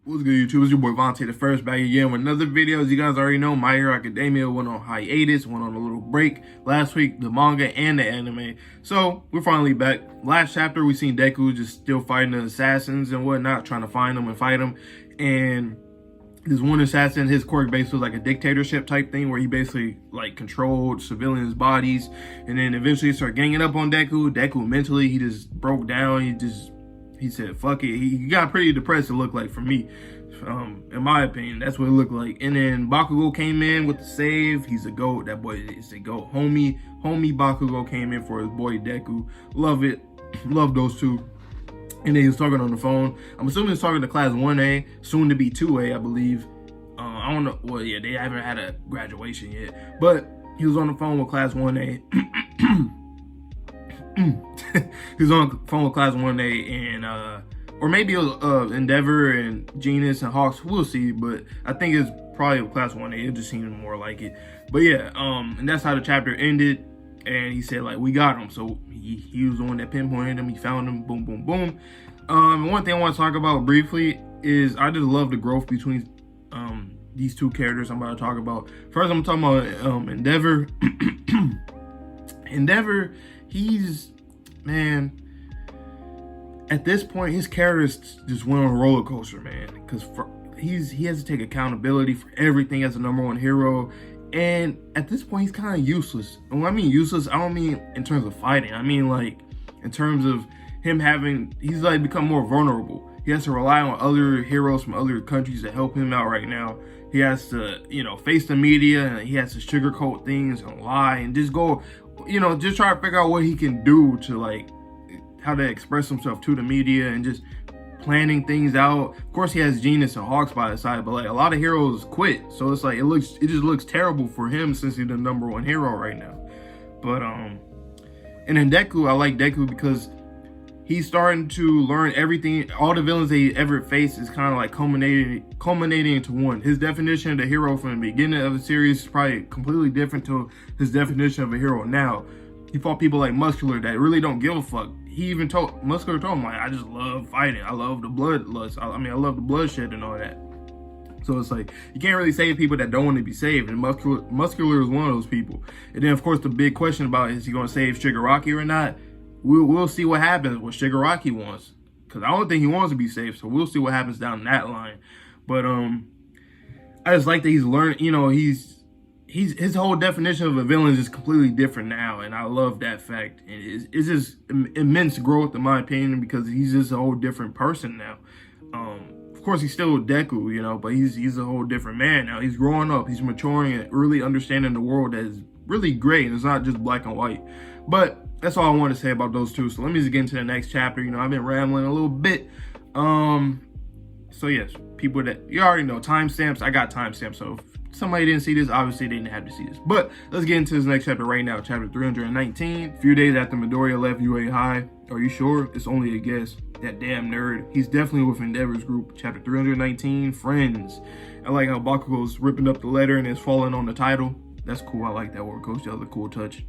What's good, YouTube? It's your boy Vontae the First, back again with another video. As you guys already know, My Hero Academia went on hiatus, went on a little break last week, the manga and the anime. So we're finally back. Last chapter, we seen Deku just still fighting the assassins and whatnot, trying to find them and fight them. And this one assassin, his quirk basically was like a dictatorship type thing where he basically like controlled civilians' bodies, and then eventually started ganging up on Deku. Deku mentally, he just broke down. He said, fuck it. He got pretty depressed, it looked like, for me. In my opinion, that's what it looked like. And then Bakugo came in with the save. He's a GOAT. That boy is a GOAT. Homie Bakugo came in for his boy Deku. Love it. Love those two. And then he was talking on the phone. I'm assuming he's talking to class 1A, soon to be 2A, I believe. I don't know. Well, yeah, they haven't had a graduation yet. But he was on the phone with class 1A. He was on the phone with class 1A, and or maybe it was Endeavor and Genus and Hawks. We'll see, but I think it's probably class 1A. It just seemed more like it. But yeah, and that's how the chapter ended. And he said, like, we got him. So he was the one that pinpointed him. He found him. Boom, boom, boom. One thing I want to talk about briefly is I just love the growth between these two characters I'm about to talk about. First, I'm talking about Endeavor. Endeavor, man, at this point, his character just went on a roller coaster, man. Because he has to take accountability for everything as a #1 hero. And at this point, he's kind of useless. And when I mean useless, I don't mean in terms of fighting. I mean, like, in terms of him he's like become more vulnerable. He has to rely on other heroes from other countries to help him out right now. He has to, face the media, and he has to sugarcoat things and lie and just go, just try to figure out what he can do to, like, how to express himself to the media and just planning things out. Of course, he has Genus and Hawks by his side, but like a lot of heroes quit, so it's like it just looks terrible for him since he's the #1 hero right now. But and then Deku, I like Deku because he's starting to learn everything. All the villains that he ever faced is kind of like culminating into one. His definition of the hero from the beginning of the series is probably completely different to his definition of a hero now. He fought people like Muscular that really don't give a fuck. He even told Muscular, him, like, I just love fighting. I love the bloodlust. I love the bloodshed and all that. So it's like, you can't really save people that don't want to be saved. And Muscular is one of those people. And then, of course, the big question about is he going to save Shigaraki or not? We'll see what happens, what Shigaraki wants. Because I don't think he wants to be saved. So we'll see what happens down that line. But I just like that he's learning, his whole definition of a villain is just completely different now, and I love that fact. And it's just immense growth, in my opinion, because he's just a whole different person now. Of course, he's still Deku, but he's a whole different man now. He's growing up, he's maturing, and really understanding the world that is really great, and it's not just black and white. But that's all I want to say about those two. So let me just get into the next chapter. I've been rambling a little bit. So yes, people that you already know, timestamps. I got timestamps, so if somebody didn't see this, obviously they didn't have to see this. But let's get into this next chapter right now, chapter 319. A few days after Midoriya left UA High. Are you sure? It's only a guess. That damn nerd. He's definitely with Endeavor's group. Chapter 319, Friends. I like how Bakugo's ripping up the letter and it's falling on the title. That's cool. I like that word, Coach. That was a cool touch.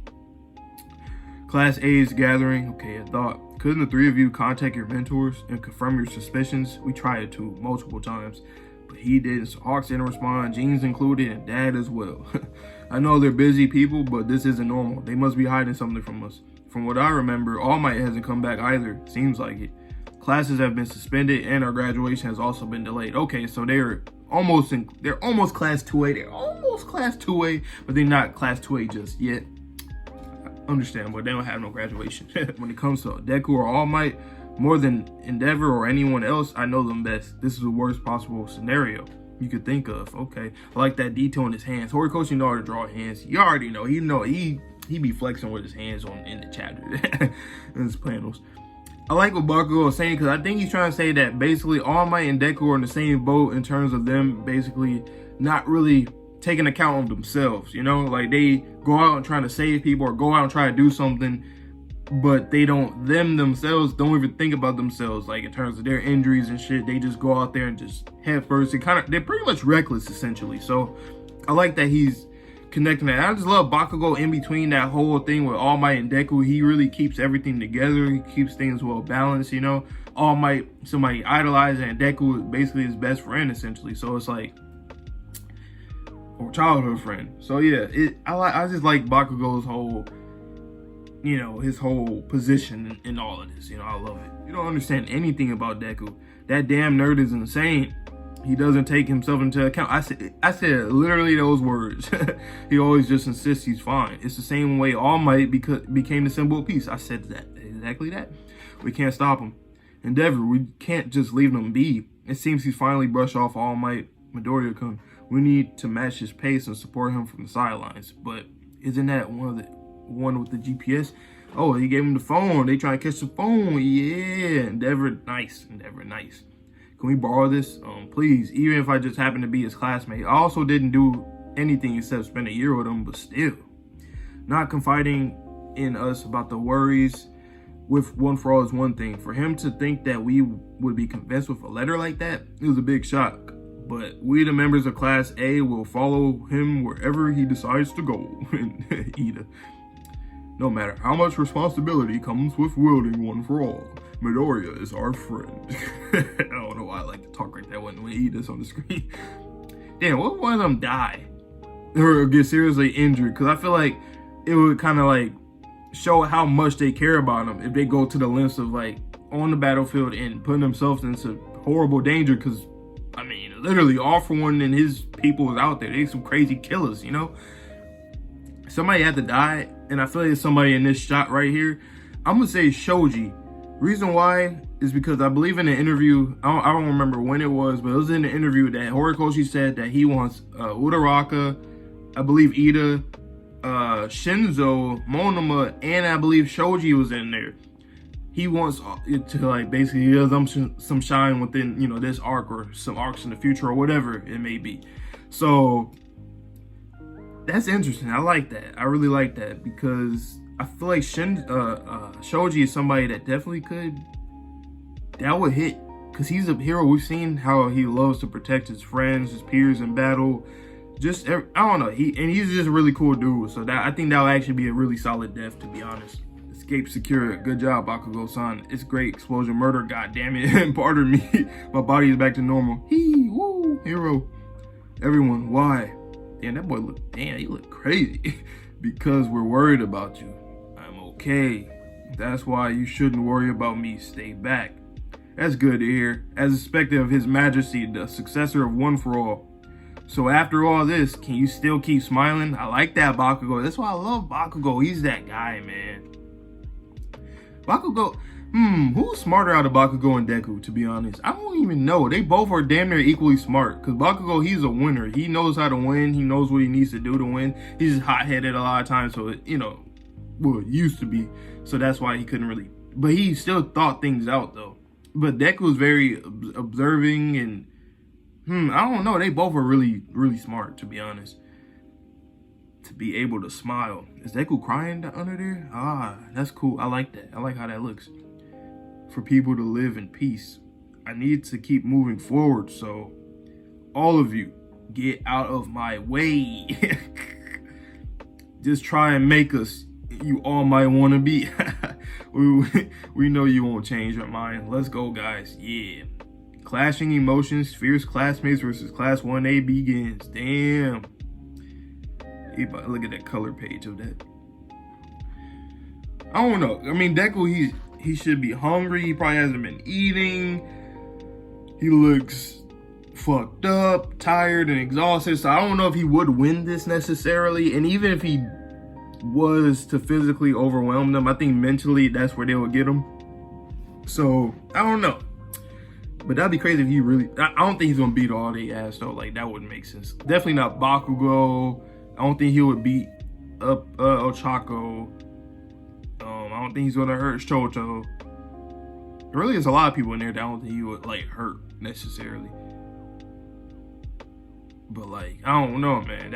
Class A is gathering. Okay, I thought, couldn't the three of you contact your mentors and confirm your suspicions? We tried it too, multiple times. But he didn't. So Hawks didn't respond, Jeans included, and Dad as well. I know they're busy people, but this isn't normal. They must be hiding something from us. From what I remember, All Might hasn't come back either. Seems like it. Classes have been suspended, and our graduation has also been delayed. Okay, so they're almost class 2A. They're almost class 2A, but they're not class 2A just yet. Understandable. They don't have no graduation. When it comes to Deku or All Might, more than Endeavor or anyone else, I know them best. This is the worst possible scenario you could think of. Okay, I like that detail in his hands. Horikoshi know how to draw hands. You already know. He be flexing with his hands on in the chapter in his panels. I like what Bakugo is saying, because I think he's trying to say that basically All Might and Deku are in the same boat in terms of them basically not really taking account of themselves. Like they go out and trying to save people or go out and try to do something, but themselves don't even think about themselves, like in terms of their injuries and shit. They just go out there and just head first. They're pretty much reckless, essentially. So I like that he's connecting that. I just love Bakugo in between that whole thing with All Might and Deku. He really keeps everything together. He keeps things well balanced, you know. All Might, somebody idolizing, and Deku is basically his best friend, essentially. So it's like, or childhood friend. So yeah, I just like Bakugo's whole, you know, his whole position in all of this. You know, I love it. You don't understand anything about Deku. That damn nerd is insane. He doesn't take himself into account. I said literally those words. He always just insists he's fine. It's the same way All Might became the symbol of peace. I said that, exactly that. We can't stop him. Endeavor, we can't just leave him be. It seems he's finally brushed off All Might. Midoriya-kun, we need to match his pace and support him from the sidelines. But isn't that one with the GPS? Oh, he gave him the phone. They trying to catch the phone. Yeah, Endeavor, nice. Endeavor, nice. Can we borrow this? Please, even if I just happen to be his classmate. I also didn't do anything except spend a year with him, but still. Not confiding in us about the worries with One For All is one thing. For him to think that we would be convinced with a letter like that, it was a big shock. But we, the members of Class A, will follow him wherever he decides to go. Ida. No matter how much responsibility comes with wielding One For All, Midoriya is our friend. I don't know why I like to talk like that when Ida's on the screen. Damn, what if one of them die? Or get seriously injured? Because I feel like it would kind of like show how much they care about him if they go to the lengths of like on the battlefield and putting themselves into horrible danger. Because, I mean, literally All For One and his people is out there. They some crazy killers, you know? Somebody had to die, and I feel like it's somebody in this shot right here. I'm going to say Shoji. Reason why is because I believe in an interview, I don't remember when it was, but it was in an interview that Horikoshi said that he wants Uraraka, I believe Ida, Shinzo, Monoma, and I believe Shoji was in there. He wants it to like basically give them some shine within, you know, this arc or some arcs in the future or whatever it may be. So that's interesting. I like that. I really like that because I feel like Shoji is somebody that definitely that would hit, because he's a hero. We've seen how he loves to protect his friends, his peers in battle. Just, I don't know. He's just a really cool dude. So I think that'll actually be a really solid death, to be honest. Escape secure. Good job, Bakugo-san. It's great. Explosion murder. God damn it. Pardon me. My body is back to normal. Woo, hero. Everyone, why? Damn, that boy he look crazy. Because we're worried about you. I'm okay. That's why you shouldn't worry about me. Stay back. That's good to hear. As expected of His Majesty, the successor of One For All. So after all this, can you still keep smiling? I like that, Bakugo. That's why I love Bakugo. He's that guy, man. Bakugo, who's smarter out of Bakugo and Deku, to be honest? I don't even know. They both are damn near equally smart. Because Bakugo, he's a winner. He knows how to win. He knows what he needs to do to win. He's just hot-headed a lot of times. So, you know, well, it used to be. So that's why he couldn't really. But he still thought things out, though. But Deku's very observing and, I don't know. They both are really, really smart, to be honest. To be able to smile. Is Deku crying under there? Ah, that's cool. I like that. I like how that looks. For people to live in peace. I need to keep moving forward, so all of you, get out of my way. Just try and make us, you all might want to be. we know you won't change your mind. Let's go, guys. Yeah. Clashing emotions, fierce classmates versus Class 1A begins. Damn. Look at that color page of that. I don't know. I mean, Deku, he should be hungry. He probably hasn't been eating. He looks fucked up, tired, and exhausted. So I don't know if he would win this necessarily. And even if he was to physically overwhelm them, I think mentally that's where they would get him. So I don't know. But that'd be crazy if he really. I don't think he's gonna beat all they ass though. Like, that wouldn't make sense. Definitely not Bakugo. I don't think he would beat up Ochako. I don't think he's gonna hurt Shoto. Really, there's a lot of people in there that I don't think he would like hurt necessarily. But like, I don't know, man.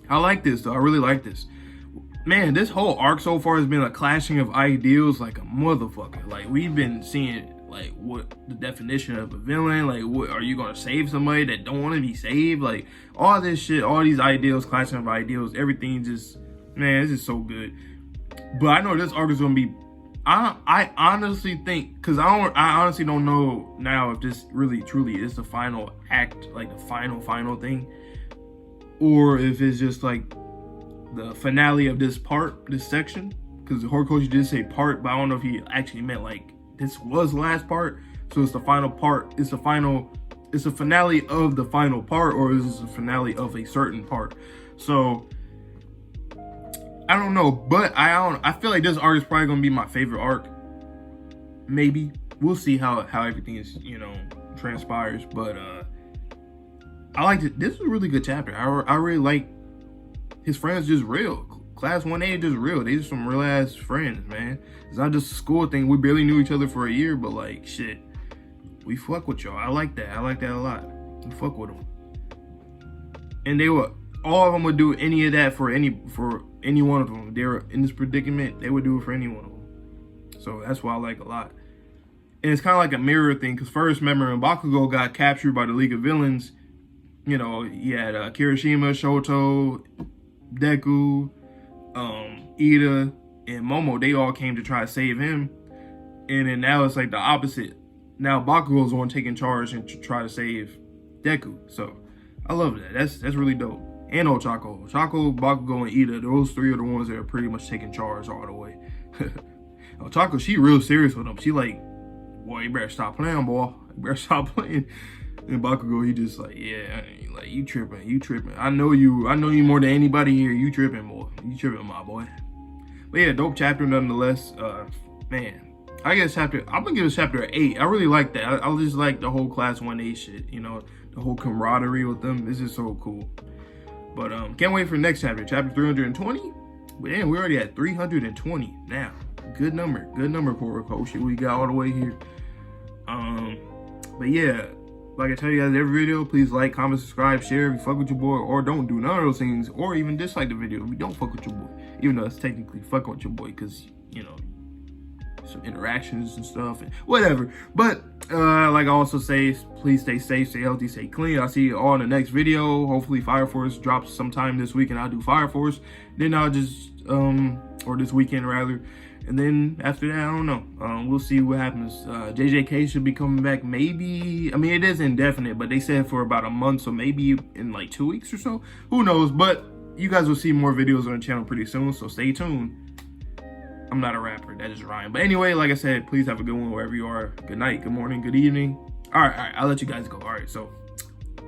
I like this though. I really like this. Man, this whole arc so far has been a clashing of ideals like a motherfucker. Like, we've been seeing like what the definition of a villain, like what are you gonna save somebody that don't want to be saved, like all this shit, all these ideals, clashing of ideals, everything just, man, it's just so good. But I know this arc is gonna be, I honestly think, because I honestly don't know now if this really truly is the final act, like the final thing, or if it's just like the finale of this part, this section. Because the Horikoshi did say part, but I don't know if he actually meant like this was the last part. So it's the final part. It's a finale of the final part, or is this a finale of a certain part? So I don't know, but I feel like this arc is probably gonna be my favorite arc. Maybe we'll see how everything is, you know, transpires. But I liked it. This was a really good chapter. I really like his friends just real. Class 1A just real. They just some real ass friends, man. It's not just a school thing. We barely knew each other for a year, but like shit, we fuck with y'all. I like that. I like that a lot. We fuck with them. And they were, all of them would do any of that for any one of them. They were in this predicament, they would do it for any one of them. So that's why I like a lot. And it's kind of like a mirror thing, because first, remember, when Bakugo got captured by the League of Villains, you know, he had Kirishima, Shoto, Deku, Ida, and Momo. They all came to try to save him. And then now it's like the opposite. Now Bakugo's the one taking charge and try to save Deku. So I love that. That's really dope. And Ochako, Bakugo, and Ida, those three are the ones that are pretty much taking charge all the way. Ochako, she real serious with them. She like, boy, you better stop playing, boy. You better stop playing. And Bakugo, he just like, yeah, like you tripping. I know you more than anybody here. You tripping, boy. You tripping, my boy. But yeah, dope chapter nonetheless. Man, I'm gonna give this chapter an 8. I really like that. I just like the whole Class 1A shit. You know, the whole camaraderie with them. This is so cool. But can't wait for the next chapter, chapter 320. But damn, we're already at 320 now. Good number for Horikoshi. We got all the way here. But yeah, like I tell you guys every video, please like, comment, subscribe, share if you fuck with your boy, or don't do none of those things, or even dislike the video if you don't fuck with your boy. Even though it's technically fucking with your boy, because, you know, some interactions and stuff and whatever. But like I also say, please stay safe, stay healthy, stay clean. I'll see you all in the next video. Hopefully Fire Force drops sometime this week and I'll do Fire Force. Then I'll just or this weekend rather. And then after that, I don't know. We'll see what happens. JJK should be coming back maybe. I mean, it is indefinite, but they said for about a month, so maybe in like 2 weeks or so. Who knows? But you guys will see more videos on the channel pretty soon, so stay tuned. I'm not a rapper, that is Ryan. But anyway, like I said, please have a good one wherever you are. Good night, good morning, good evening. All right, I'll let you guys go. All right, so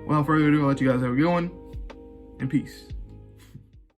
without further ado, I'll let you guys have a good one, and peace.